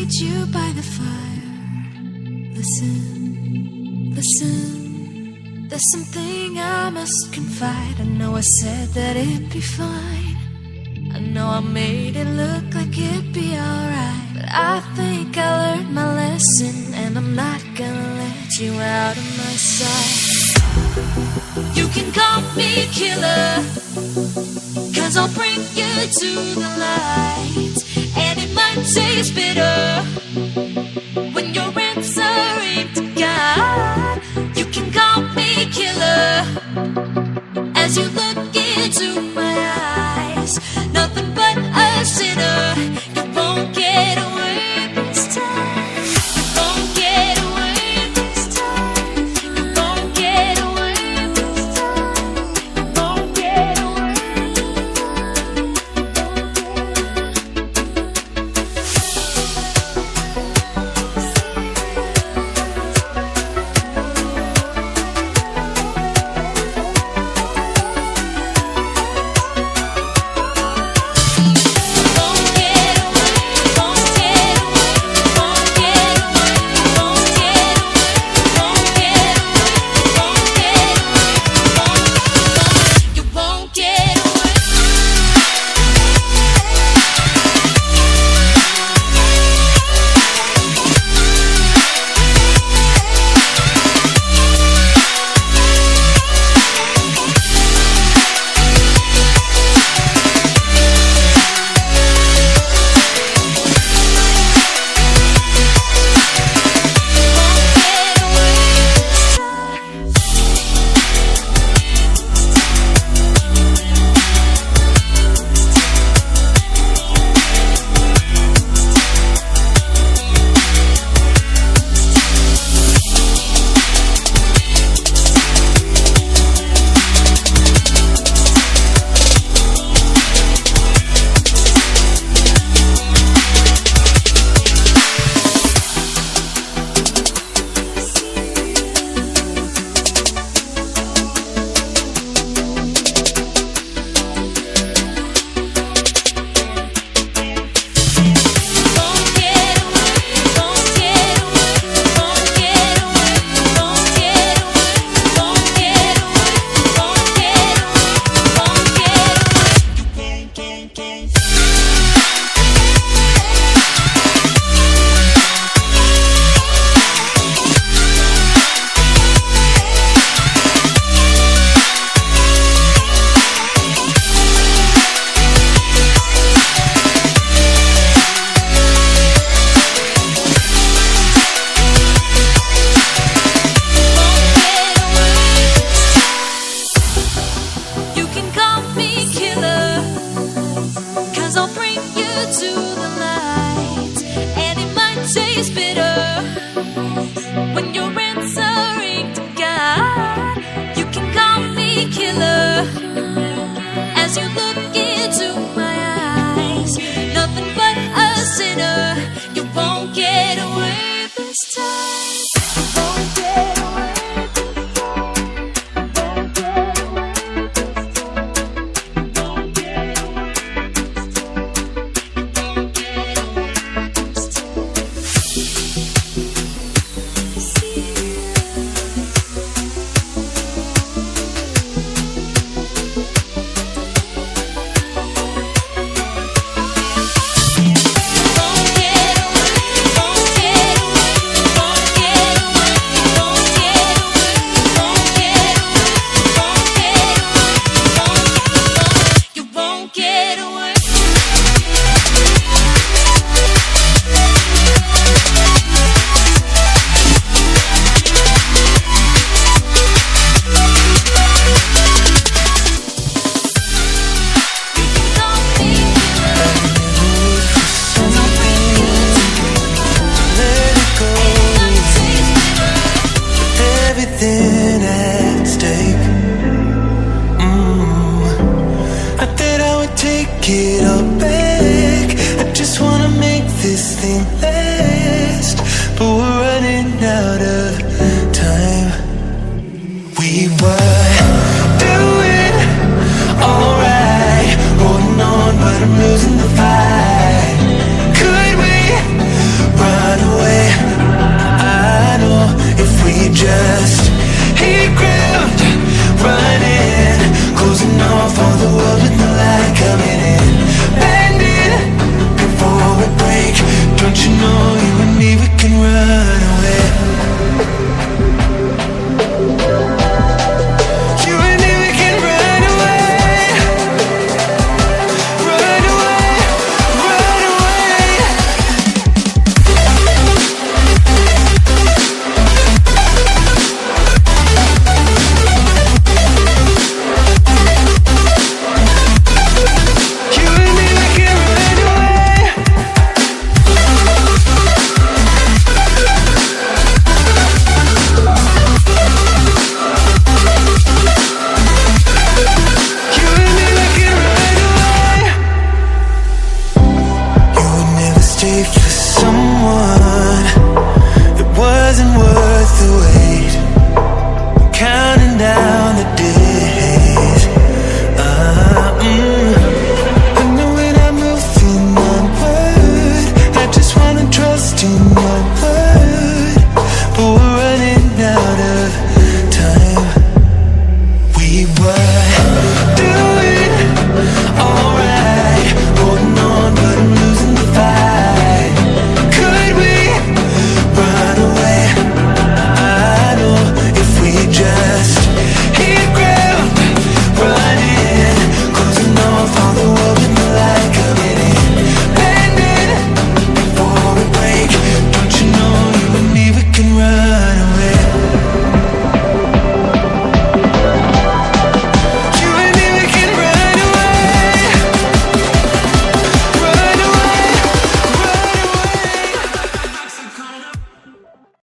meet you by the fire. Listen, listen, there's something I must confide. I know I said that it'd be fine. I know I made it look like it'd be alright, but I think I learned my lesson, and I'm not gonna let you out of my sight. You can call me killer, 'cause I'll bring you to the light. And it might taste bitter when you're answering to God. You can call me killer as you look into my eyes. Nothing but a sinner. You won't get away this time. You won't get away this time. You won't get away this time. You won't get away. I'm losing the fight. Could we the way